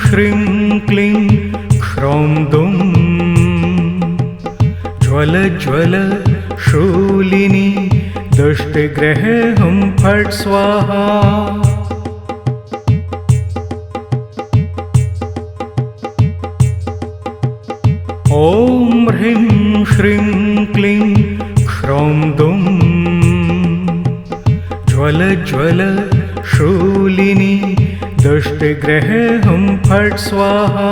श्रीं क्लीं ह्रौं दुं ज्वल ज्वल शूलिनी दुष्टग्रहे हुं फट् स्वाहा। ॐ ह्रीं श्रीं क्लीं ह्रौं दुं ज्वल ज्वल शूलिनी दुष्टग्रहे हुं फट् स्वाहा।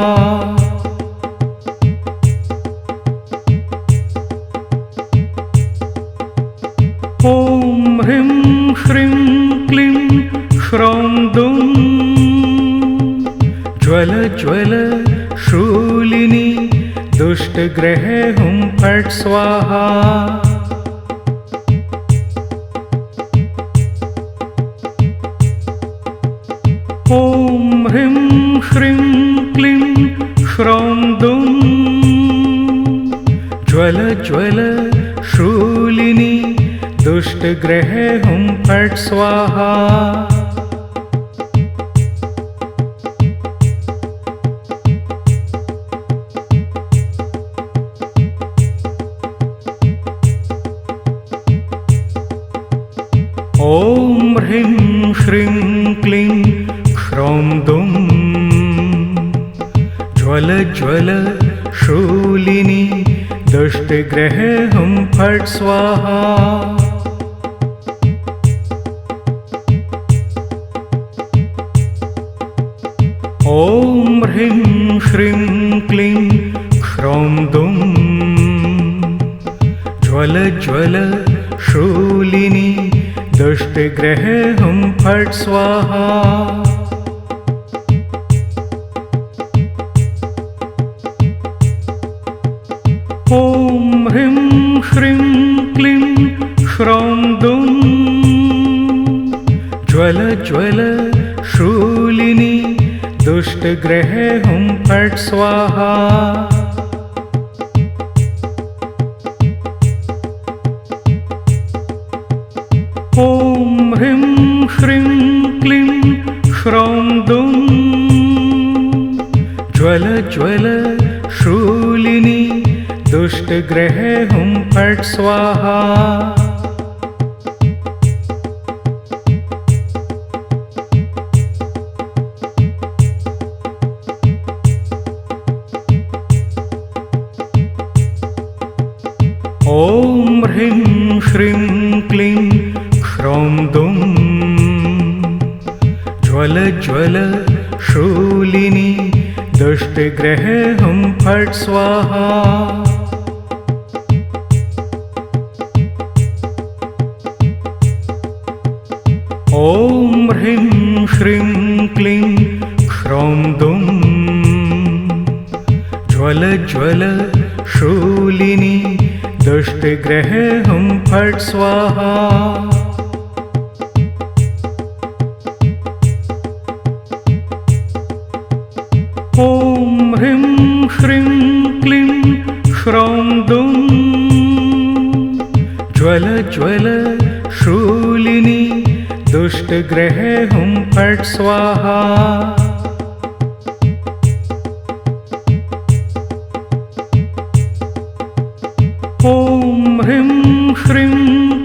ॐ ह्रीं श्रीं क्लीं ह्रौं दुं ज्वल ज्वल शूलिनी दुष्टग्रहे हुं फट् स्वाहा। ॐ ह्रीं श्रीं क्लीं ह्रौं दुं ज्वल ज्वल शूलिनी दुष्टग्रहे हुं फट् स्वाहा। ॐ ह्रीं श्रीं क्लीं ह्रौं दुं ज्वल ज्वल शूलिनी दुष्टग्रहे हुं फट् स्वाहा। ॐ ह्रीं श्रीं क्लीं ह्रौं दुं ज्वल ज्वल शूलिनी दुष्टग्रहे हुं फट् स्वाहा। ॐ ह्रीं श्रीं क्लीं ह्रौं दुं ज्वल ज्वल शूलिनी दुष्टग्रहे हुं फट् स्वाहा। ॐ ह्रीं श्रीं क्लीं ह्रौं दुं ज्वल ज्वल शूलिनी दुष्टग्रहे हुं फट् स्वाहा। ॐ ह्रीं श्रीं क्लीं ह्रौं दुं ज्वल ज्वल शूलिनी दुष्टग्रहे हुं फट् स्वाहा। ॐ ह्रीं श्रीं क्लीं ह्रौं दुं ज्वल ज्वल शूलिनी दुष्टग्रहे हुं फट् स्वाहा। ॐ ह्रीं श्रीं क्लीं ह्रौं दुं ज्वल ज्वल शूलिनी दुष्टग्रहे हुं फट् स्वाहा। ॐ ह्रीं श्रीं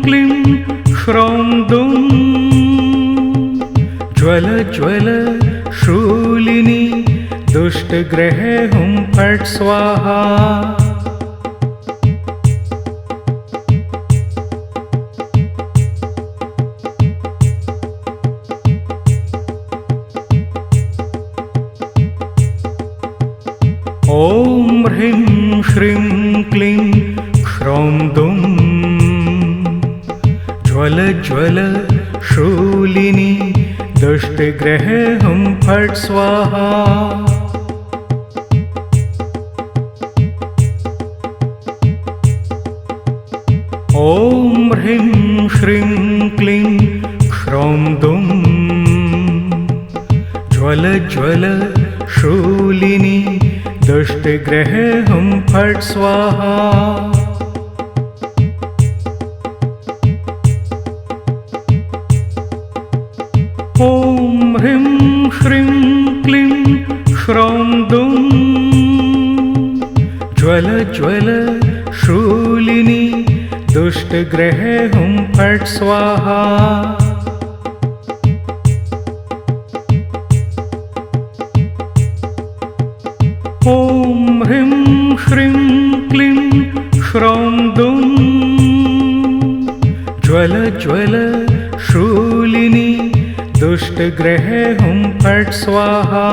क्लीं ह्रौं दुं ज्वल ज्वल शूलिनी दुष्टग्रहे हुं फट् स्वाहा। ॐ ह्रीं श्रीं क्लीं ह्रौं दुं ज्वल ज्वल शूलिनी दुष्टग्रहे हुं फट् स्वाहा। ॐ ह्रीं श्रीं क्लीं ह्रौं दुं ज्वल ज्वल शूलिनी दुष्टग्रहे हुं फट् स्वाहा। ॐ ह्रीं श्रीं क्लीं ह्रौं दुष्टग्रह हुं फट् स्वाहा। ॐ ह्रीं श्रीं क्लीं श्रौं दुं ज्वल ज्वल शूलिनी दुष्टग्रह हुं फट् स्वाहा।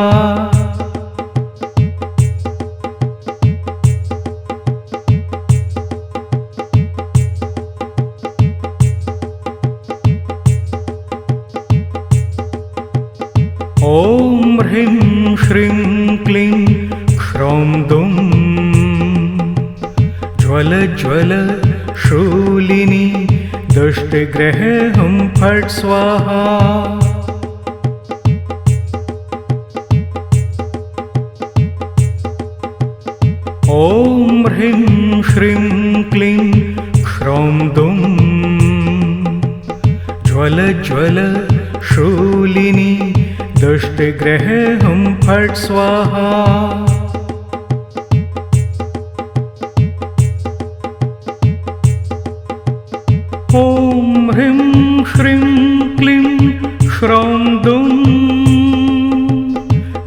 ॐ ह्रीं श्रीं क्लीं श्रौं दुं ज्वल ज्वल शूलिनी दुष्टग्रह हुं फट् स्वाहा। ॐ ह्रीं श्रीं क्लीं श्रौं दुं ज्वल ज्वल शूलिनी दुष्टग्रह हुं फट् स्वाहा। ॐ ह्रीं श्रीं क्लीं श्रौं दुं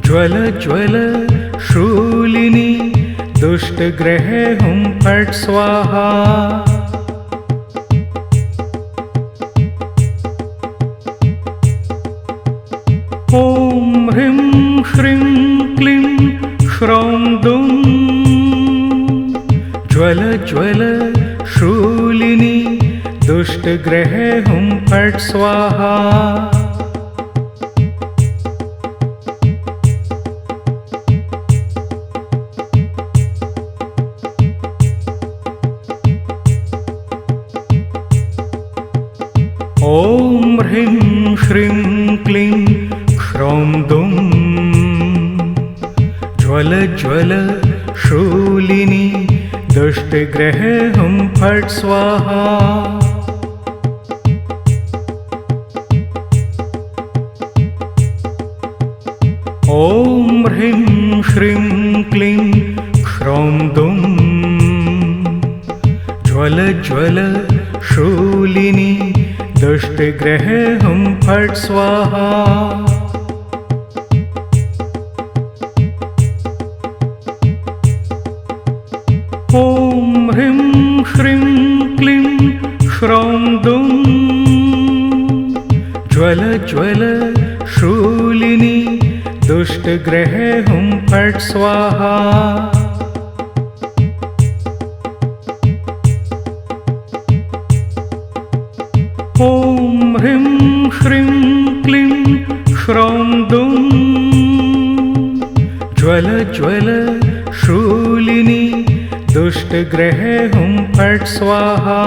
ज्वल ज्वल शूलिनी दुष्टग्रह हुं फट् स्वाहा। ॐ ह्रीं श्रीं क्लीं श्रौं दुं ज्वल ज्वल शूलिनी दुष्टग्रह हुं फट् स्वाहा। ॐ ह्रीं श्रीं क्लीं श्रौं दुं ज्वल ज्वल शूलिनी दुष्टग्रह हुं फट् स्वाहा। ॐ ह्रीं श्रीं क्लीं श्रौं दुं ज्वल ज्वल शूलिनी दुष्टग्रह हुं फट् स्वाहा। ॐ ह्रीं श्रीं क्लीं श्रौं दुं ज्वल ज्वल शूलिनी दुष्टग्रह हुं फट् स्वाहा। ॐ ह्रीं श्रीं क्लीं श्रौं दुं ज्वल ज्वल शूलिनी दुष्टग्रह हुं फट् स्वाहा।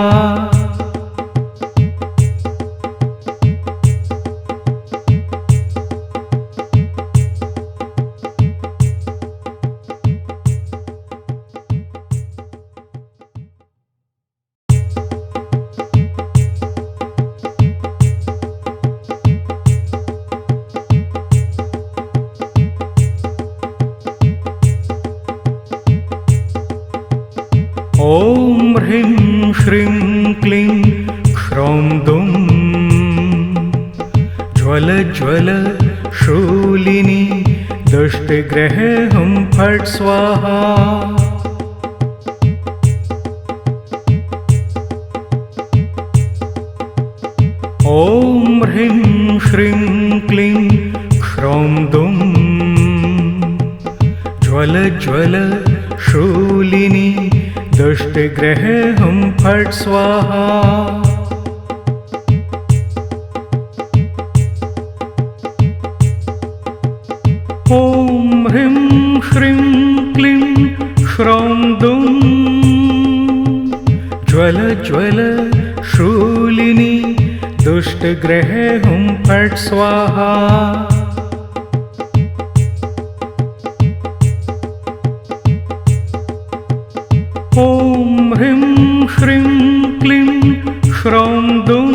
ॐ ह्रीं श्रीं क्लीं श्रौं दुं ज्वल ज्वल शूलिनी दुष्टग्रह हुं फट् स्वाहा। ॐ ह्रीं श्रीं क्लीं श्रौं दुं ज्वल ज्वल शूलिनी दुष्टग्रह हुं फट् स्वाहा। ॐ ह्रीं श्रीं क्लीं श्रौं दुं ज्वल ज्वल शूलिनी दुष्टग्रह हुं फट् स्वाहा। ॐ ह्रीं श्रीं क्लीं श्रौं दुं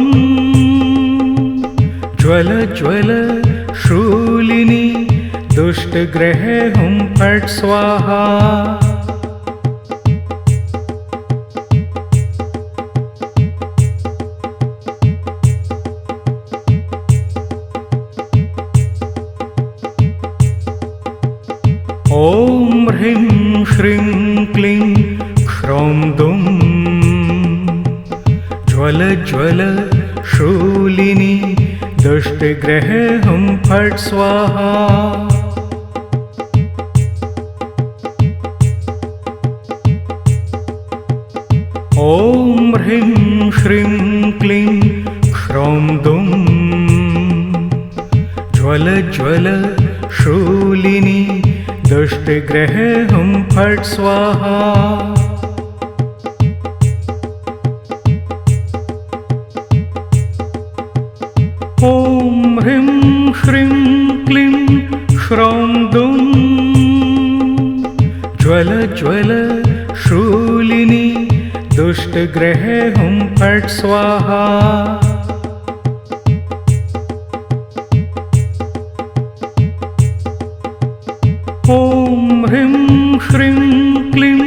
ज्वल ज्वल शूलिनी दुष्टग्रह हुं फट् स्वाहा। ॐ ह्रीं श्रीं क्लीं क्ष्रौं दुं ज्वल ज्वल शूलिनी दुष्टग्रह हुं फट् स्वाहा। ॐ ह्रीं श्रीं क्लीं क्ष्रौं दुं ज्वल ज्वल शूलिनी दुष्टग्रह हुं फट् स्वाहा। ॐ ह्रीं श्रीं क्लीं क्ष्रौं दुं ज्वल ज्वल शूलिनी दुष्टग्रह हुं फट् स्वाहा। ॐ ह्रीं श्रीं क्लीं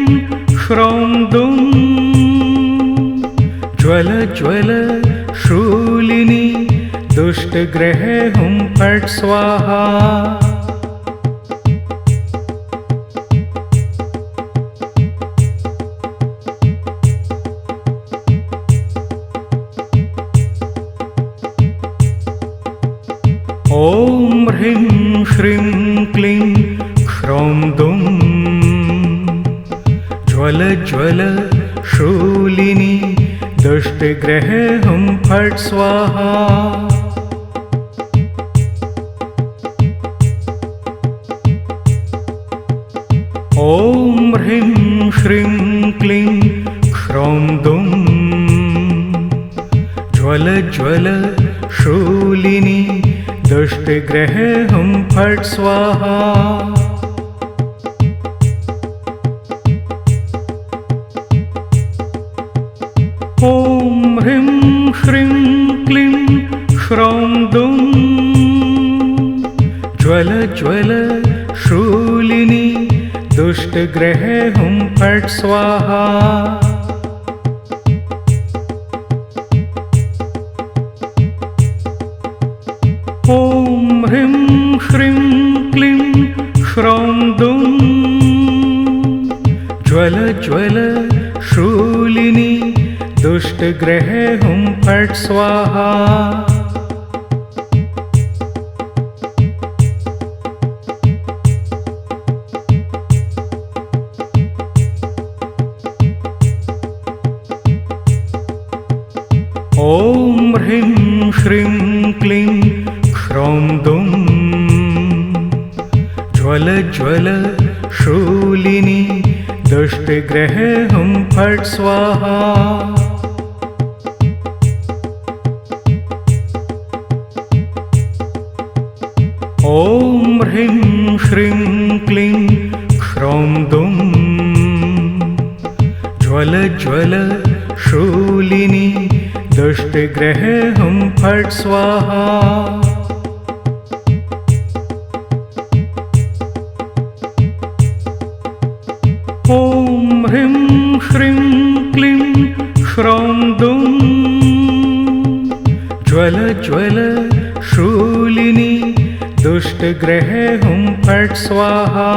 क्ष्रौं दुं ज्वल ज्वल शूलिनी दुष्टग्रह हुं फट् स्वाहा। ॐ ह्रीं श्रीं क्लीं क्ष्रौं दुं ज्वल ज्वल शूलिनी दुष्टग्रह हुं फट् स्वाहा। ॐ ह्रीं श्रीं क्लीं क्ष्रौं दुं ज्वल ज्वल शूलिनी दुष्टग्रह हुं फट् स्वाहा। ॐ ह्रीं श्रीं क्लीं क्ष्रौं दुं ज्वल ज्वल शूलिनी दुष्टग्रह हुं फट् स्वाहा। ॐ ह्रीं श्रीं क्लीं क्ष्रौं दुं ज्वल ज्वल शूलिनी दुष्टग्रह हुं फट् स्वाहा। ॐ ह्रीं श्रीं क्लीं क्ष्रौं दुं ज्वल ज्वल शूलिनी दुष्टग्रह हुं फट् स्वाहा। ॐ ह्रीं श्रीं क्लीं क्ष्रौं दुं ज्वल ज्वल शूलिनी दुष्टग्रह हुं फट् स्वाहा। ॐ ह्रीं श्रीं क्लीं क्ष्रौं दुं ज्वल ज्वल शूलिनी दुष्टग्रह हुं फट् स्वाहा। ॐ ह्रीं श्रीं क्लीं क्ष्रौं दुं ज्वल ज्वल शूलिनी दुष्टग्रह हुं फट् स्वाहा। ॐ ह्रीं श्रीं क्लीं क्ष्रौं दुं ज्वल ज्वल शूलिनी दुष्टग्रह हुं फट् स्वाहा।